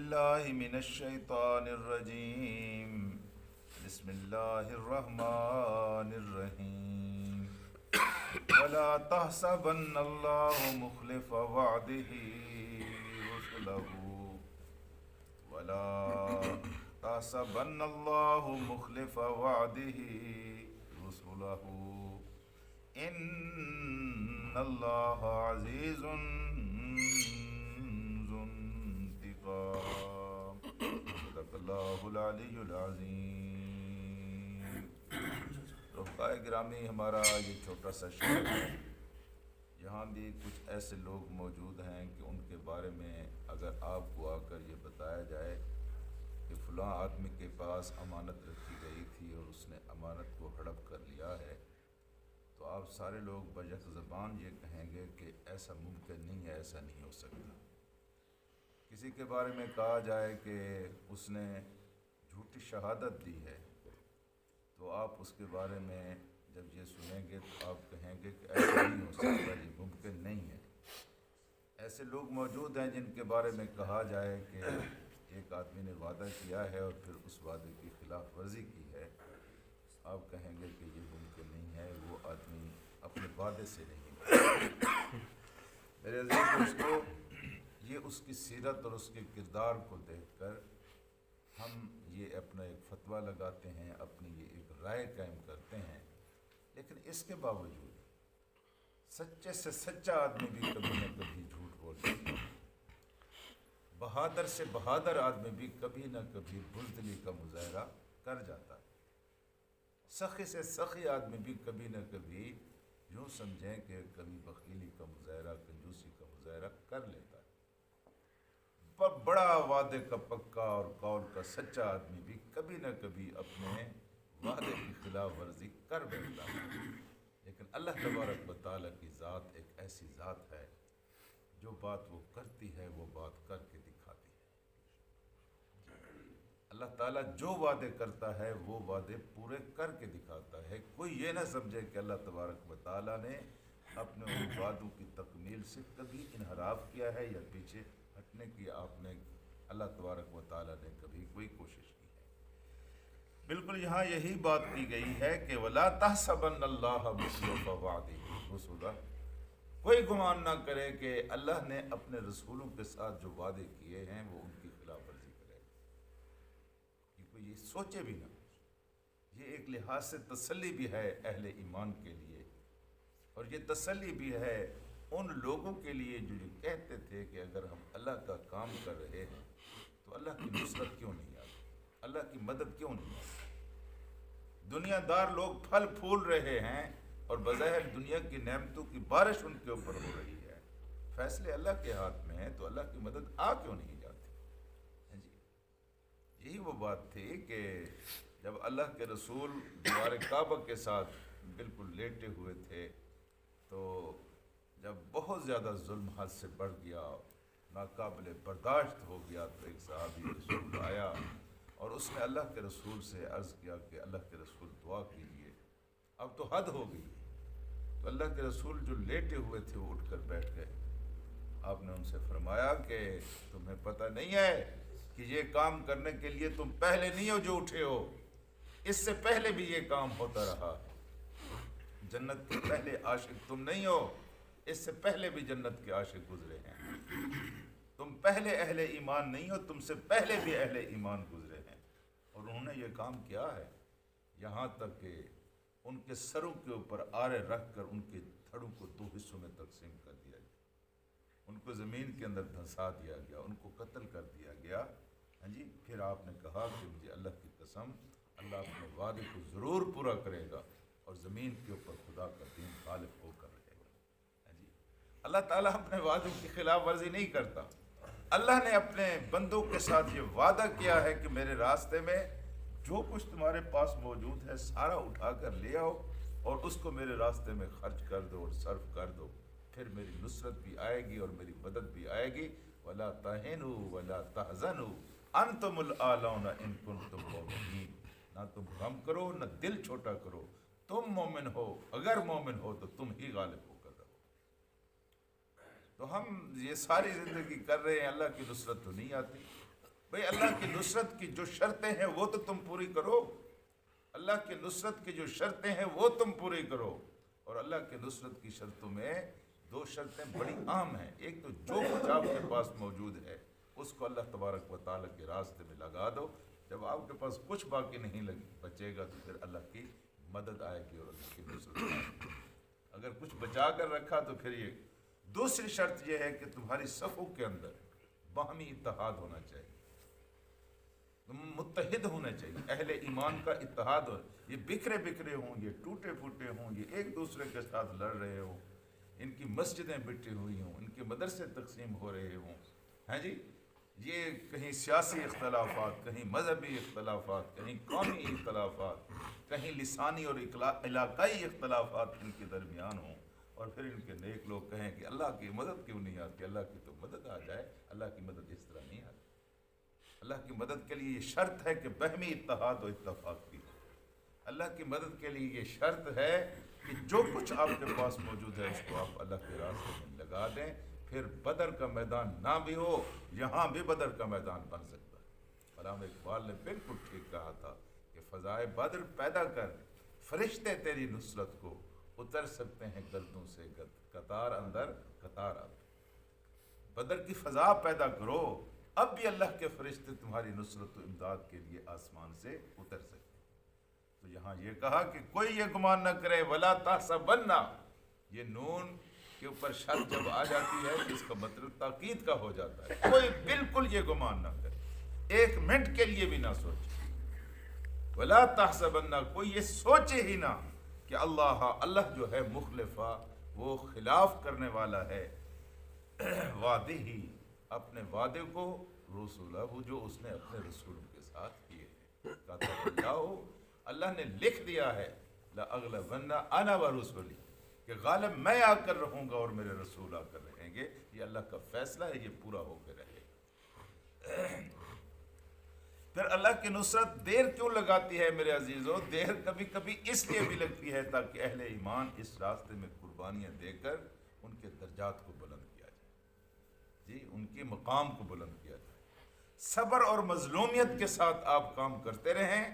باللہ من الشیطان الرجیم بسم اللہ الرحمن الرحیم ولا تحسبن اللہ مخلف وعدہ رسلہ ولا تحسبن اللہ مخلف وعدہ رسلہ ان اللہ عزیز ذو انتقام صدق اللہ العلی العظیم۔ رفقائے گرامی، ہمارا یہ چھوٹا سا شہر ہے، یہاں بھی کچھ ایسے لوگ موجود ہیں کہ ان کے بارے میں اگر آپ کو آ کر یہ بتایا جائے کہ فلاں آدمی کے پاس امانت رکھی گئی تھی اور اس نے امانت کو ہڑپ کر لیا ہے، تو آپ سارے لوگ بجک زبان یہ کہیں گے کہ ایسا ممکن نہیں ہے، ایسا نہیں ہو سکتا۔ کسی کے بارے میں کہا جائے کہ اس نے جھوٹی شہادت دی ہے، تو آپ اس کے بارے میں جب یہ سنیں گے تو آپ کہیں گے کہ ایسا نہیں ہو سکتا، یہ ممکن نہیں ہے۔ ایسے لوگ موجود ہیں جن کے بارے میں کہا جائے کہ ایک آدمی نے وعدہ کیا ہے اور پھر اس وعدے کی خلاف ورزی کی ہے، آپ کہیں گے کہ یہ ممکن نہیں ہے، وہ آدمی اپنے وعدے سے نہیں ہے۔ میرے عزیز دوستو، یہ اس کی سیرت اور اس کے کردار کو دیکھ کر ہم یہ اپنا ایک فتویٰ لگاتے ہیں، اپنی یہ ایک رائے قائم کرتے ہیں، لیکن اس کے باوجود سچے سے سچا آدمی بھی کبھی نہ کبھی جھوٹ بول جاتا ہے، بہادر سے بہادر آدمی بھی کبھی نہ کبھی بزدلی کا مظاہرہ کر جاتا ہے، سخی سے سخی آدمی بھی کبھی نہ کبھی یوں سمجھیں کہ کبھی بخیلی کا مظاہرہ، کنجوسی کا مظاہرہ کر لیتا ہے، پر بڑا وعدے کا پکا اور قول کا سچا آدمی بھی کبھی نہ کبھی اپنے وعدے کی خلاف ورزی کر بیٹھتا ہے۔ لیکن اللہ تبارک و تعالیٰ کی ذات ایک ایسی ذات ہے، جو بات وہ کرتی ہے وہ بات کر کے دکھاتی ہے۔ اللہ تعالیٰ جو وعدے کرتا ہے وہ وعدے پورے کر کے دکھاتا ہے۔ کوئی یہ نہ سمجھے کہ اللہ تبارک و تعالیٰ نے اپنے ان وعدوں کی تکمیل سے کبھی انحراف کیا ہے یا پیچھے ہٹنے کی آپ نے اللہ تبارک و تعالیٰ نے کبھی کوئی کوشش کی ہے۔ بالکل یہاں یہی بات کی گئی ہے کہ وَلَا تَحْسَبَنَّ اللَّهَ مُخْلِفَ وَعْدِهِ رُسُلَهُ، کوئی گمان نہ کرے کہ اللہ نے اپنے رسولوں کے ساتھ جو وعدے کیے ہیں وہ ان کی خلاف ورزی کرے گا، کہ کوئی یہ سوچے بھی نہ۔ یہ ایک لحاظ سے تسلی بھی ہے اہل ایمان کے لیے، اور یہ تسلی بھی ہے ان لوگوں کے لیے جو یہ کہتے تھے کہ اگر ہم اللہ کا کام کر رہے ہیں تو اللہ کی نصرت کیوں نہیں آتی، اللہ کی مدد کیوں نہیں آتی۔ دنیا دار لوگ پھل پھول رہے ہیں اور بظاہر دنیا کی نعمتوں کی بارش ان کے اوپر ہو رہی ہے، فیصلے اللہ کے ہاتھ میں ہیں، تو اللہ کی مدد آ کیوں نہیں جاتی؟ جی، یہی وہ بات تھی کہ جب اللہ کے رسول دیوار کعبہ کے ساتھ بالکل لیٹے ہوئے تھے، تو جب بہت زیادہ ظلم حد سے بڑھ گیا، ناقابل برداشت ہو گیا، تو ایک صحابی رسول آیا اور اس نے اللہ کے رسول سے عرض کیا کہ اللہ کے رسول دعا کیجیے، اب تو حد ہو گئی۔ تو اللہ کے رسول جو لیٹے ہوئے تھے وہ اٹھ کر بیٹھ گئے۔ آپ نے ان سے فرمایا کہ تمہیں پتہ نہیں ہے کہ یہ کام کرنے کے لیے تم پہلے نہیں ہو جو اٹھے ہو، اس سے پہلے بھی یہ کام ہوتا رہا، جنت کے پہلے عاشق تم نہیں ہو، اس سے پہلے بھی جنت کے عاشق گزرے ہیں، تم پہلے اہل ایمان نہیں ہو، تم سے پہلے بھی اہل ایمان گزرے ہیں، اور انہوں نے یہ کام کیا ہے، یہاں تک کہ ان کے سروں کے اوپر آرے رکھ کر ان کے دھڑوں کو دو حصوں میں تقسیم کر دیا گیا، ان کو زمین کے اندر دھنسا دیا گیا، ان کو قتل کر دیا گیا۔ ہاں جی، پھر آپ نے کہا کہ مجھے اللہ کی قسم، اللہ اپنے وعدے کو ضرور پورا کرے گا اور زمین کے اوپر خدا کا دین غالب ہو کر رہے گا۔ ہاں جی، اللہ تعالیٰ اپنے وعدوں کی خلاف ورزی نہیں کرتا۔ اللہ نے اپنے بندوں کے ساتھ یہ وعدہ کیا ہے کہ میرے راستے میں جو کچھ تمہارے پاس موجود ہے سارا اٹھا کر لے آؤ اور اس کو میرے راستے میں خرچ کر دو اور صرف کر دو، پھر میری نصرت بھی آئے گی اور میری مدد بھی آئے گی۔ وَلَا تَهِنُوا وَلَا تَحْزَنُوا أَنْتُمُ الْأَعْلَوْنَ إِن كُنتُم مُؤْمِنِينَ، نہ تم غم کرو نہ دل چھوٹا کرو، تم مومن ہو، اگر مومن ہو تو تم ہی غالب ہو کر رہو۔ تو ہم یہ ساری زندگی کر رہے ہیں، اللہ کی نصرت تو نہیں آتی، بھئی اللہ کی نصرت کی جو شرطیں ہیں وہ تو تم پوری کرو، اللہ کی نصرت کی جو شرطیں ہیں وہ تم پوری کرو۔ اور اللہ کی نصرت کی شرطوں میں دو شرطیں بڑی عام ہیں۔ ایک تو جو کچھ آپ کے پاس موجود ہے اس کو اللہ تبارک و تعالیٰ کے راستے میں لگا دو۔ جب آپ کے پاس کچھ باقی نہیں بچے گا تو پھر اللہ کی مدد آئے گی اور اللہ کی نصرت آئے گی۔ اگر کچھ بچا کر رکھا تو پھر یہ دوسری شرط یہ ہے کہ تمہاری صفوں کے اندر باہمی اتحاد ہونا چاہیے، تم متحد ہونے چاہیے، اہل ایمان کا اتحاد ہو۔ یہ بکھرے بکھرے ہوں، یہ ٹوٹے پھوٹے ہوں، یہ ایک دوسرے کے ساتھ لڑ رہے ہوں، ان کی مسجدیں بٹی ہوئی ہوں، ان کے مدرسے تقسیم ہو رہے ہوں، ہیں جی، یہ کہیں سیاسی اختلافات، کہیں مذہبی اختلافات، کہیں قومی اختلافات، کہیں لسانی اور علاقائی اختلافات ان کے درمیان ہوں، اور پھر ان کے نیک لوگ کہیں کہ اللہ کی مدد کیوں نہیں آتی؟ اللہ کی تو مدد آ جائے۔ اللہ کی مدد اس طرح نہیں آتی۔ اللہ کی مدد کے لیے یہ شرط ہے کہ باہمی اتحاد و اتفاق کی ہو۔ اللہ کی مدد کے لیے یہ شرط ہے کہ جو کچھ آپ کے پاس موجود ہے اس کو آپ اللہ کے راستے میں لگا دیں۔ پھر بدر کا میدان نہ بھی ہو، یہاں بھی بدر کا میدان بن سکتا ہے۔ علامہ اقبال نے بالکل ٹھیک کہا تھا کہ فضائے بدر پیدا کر، فرشتے تیری نصرت کو اتر سکتے ہیں گردوں سے گرد، قطار اندر قطار آتے۔ بدر کی فضا پیدا کرو، اب بھی اللہ کے فرشتے تمہاری نصرت و امداد کے لیے آسمان سے اتر سکتے ہیں۔ تو یہاں یہ کہا کہ کوئی یہ گمان نہ کرے ولا تحسبن، یہ نون کے اوپر شرط جب آ جاتی ہے تو اس کا مطلب تاکید کا ہو جاتا ہے۔ کوئی بالکل یہ گمان نہ کرے، ایک منٹ کے لیے بھی نہ سوچے۔ ولا تحسبن، کوئی یہ سوچے ہی نہ کہ اللہ جو ہے مخلفہ، وہ خلاف کرنے والا ہے وعدے ہی، اپنے وعدے کو، رسولہ وہ جو اس نے اپنے رسولوں کے ساتھ کیے ہیں۔ کہتا اللہ نے لکھ دیا ہے لأغلبن انا ورسولی، کہ غالب میں آ کر رہوں گا اور میرے رسول آ کر رہیں گے۔ یہ اللہ کا فیصلہ ہے، یہ پورا ہو کے رہے گا۔ پھر اللہ کی نصرت دیر کیوں لگاتی ہے میرے عزیزوں؟ دیر کبھی کبھی اس لیے بھی لگتی ہے تاکہ اہل ایمان اس راستے میں قربانیاں دے کر ان کے درجات کو بلند کیا جائے، جی، ان کے مقام کو بلند کیا جائے۔ صبر اور مظلومیت کے ساتھ آپ کام کرتے رہیں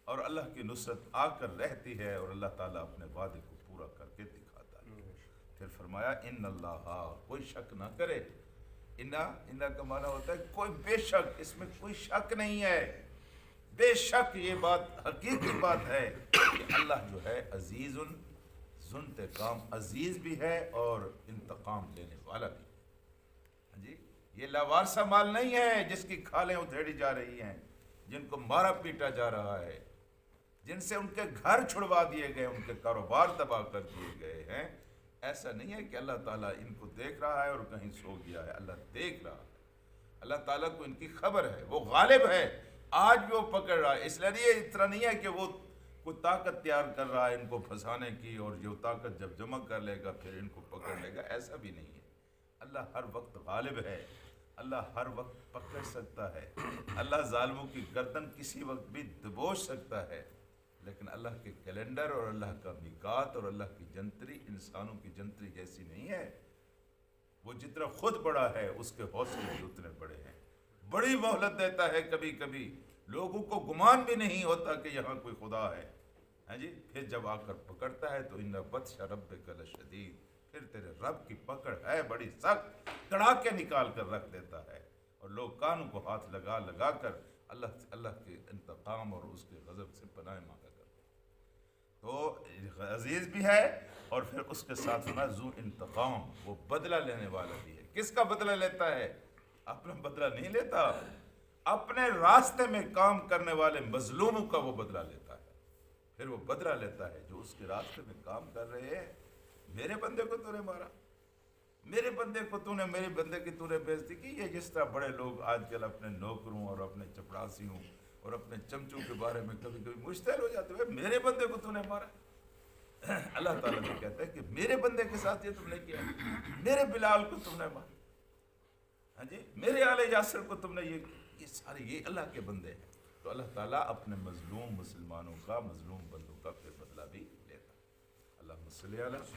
اور اللہ کی نصرت آ کر رہتی ہے، اور اللہ تعالیٰ اپنے وعدے کو پورا کر کے دکھاتا ہے۔ پھر فرمایا ان اللہ، کوئی شک نہ کرے۔ انا کا معنی ہوتا ہے کوئی بے شک، اس میں کوئی شک نہیں ہے، بے شک یہ بات حقیقی بات ہے کہ اللہ جو ہے عزیز ذو انتقام، عزیز بھی ہے اور انتقام لینے والا بھی ہے۔ جی، یہ لاوارثہ مال نہیں ہے جس کی کھالیں ادھیڑی جا رہی ہیں، جن کو مارا پیٹا جا رہا ہے، جن سے ان کے گھر چھڑوا دیے گئے، ان کے کاروبار تباہ کر دیے گئے ہیں۔ ایسا نہیں ہے کہ اللہ تعالیٰ ان کو دیکھ رہا ہے اور کہیں سو گیا ہے، اللہ دیکھ رہا ہے، اللہ تعالیٰ کو ان کی خبر ہے، وہ غالب ہے، آج بھی وہ پکڑ رہا ہے۔ اس لیے اس طرح نہیں ہے کہ وہ کوئی طاقت تیار کر رہا ہے ان کو پھنسانے کی، اور جو طاقت جب جمع کر لے گا پھر ان کو پکڑ لے گا، ایسا بھی نہیں ہے۔ اللہ ہر وقت غالب ہے، اللہ ہر وقت پکڑ سکتا ہے، اللہ ظالموں کی گردن کسی وقت بھی دبوچ سکتا ہے، لیکن اللہ کے کیلنڈر اور اللہ کا میقات اور اللہ کی جنتری انسانوں کی جنتری جیسی نہیں ہے۔ وہ جتنا خود بڑا ہے اس کے حوصلے بھی اتنے بڑے ہیں، بڑی مہلت دیتا ہے، کبھی کبھی لوگوں کو گمان بھی نہیں ہوتا کہ یہاں کوئی خدا ہے، ہاں جی، پھر جب آ کر پکڑتا ہے تو ان بطش ربک لشدید، پھر تیرے رب کی پکڑ ہے بڑی سخت، کڑا کے نکال کر رکھ دیتا ہے، اور لوگ کانوں کو ہاتھ لگا لگا کر اللہ کے انتقام اور اس کے غضب سے پناہ مانگا کرتے ہیں۔ تو عزیز بھی ہے، اور پھر اس کے ساتھ ذو انتقام، وہ بدلہ لینے والا بھی ہے۔ کس کا بدلہ لیتا ہے؟ اپنا بدلہ نہیں لیتا، اپنے راستے میں کام کرنے والے مظلوموں کا وہ بدلہ لیتا ہے۔ پھر وہ بدلہ لیتا ہے جو اس کے راستے میں کام کر رہے ہیں۔ میرے بندے کو تو نے مارا، میرے بندے کو تو نے، میرے بندے کی تو نے بے عزتی کی۔ یہ جس طرح بڑے لوگ آج کل اپنے نوکروں اور اپنے چپڑاسیوں اور اپنے چمچوں کے بارے میں کبھی کبھی مشتعل ہو جاتے ہیں، میرے بندے کو تو نے مارا۔ اللہ تعالیٰ تو کہتا ہے کہ میرے بندے کے ساتھ یہ تم نے کیا، میرے بلال کو تم نے مارا، ہاں جی، میرے آل یاسر کو تم نے یہ سارے یہ اللہ کے بندے ہیں۔ تو اللہ تعالیٰ اپنے مظلوم مسلمانوں کا، مظلوم بندوں کا پھر بدلہ بھی لیتا ہے۔ اللہم صلی علی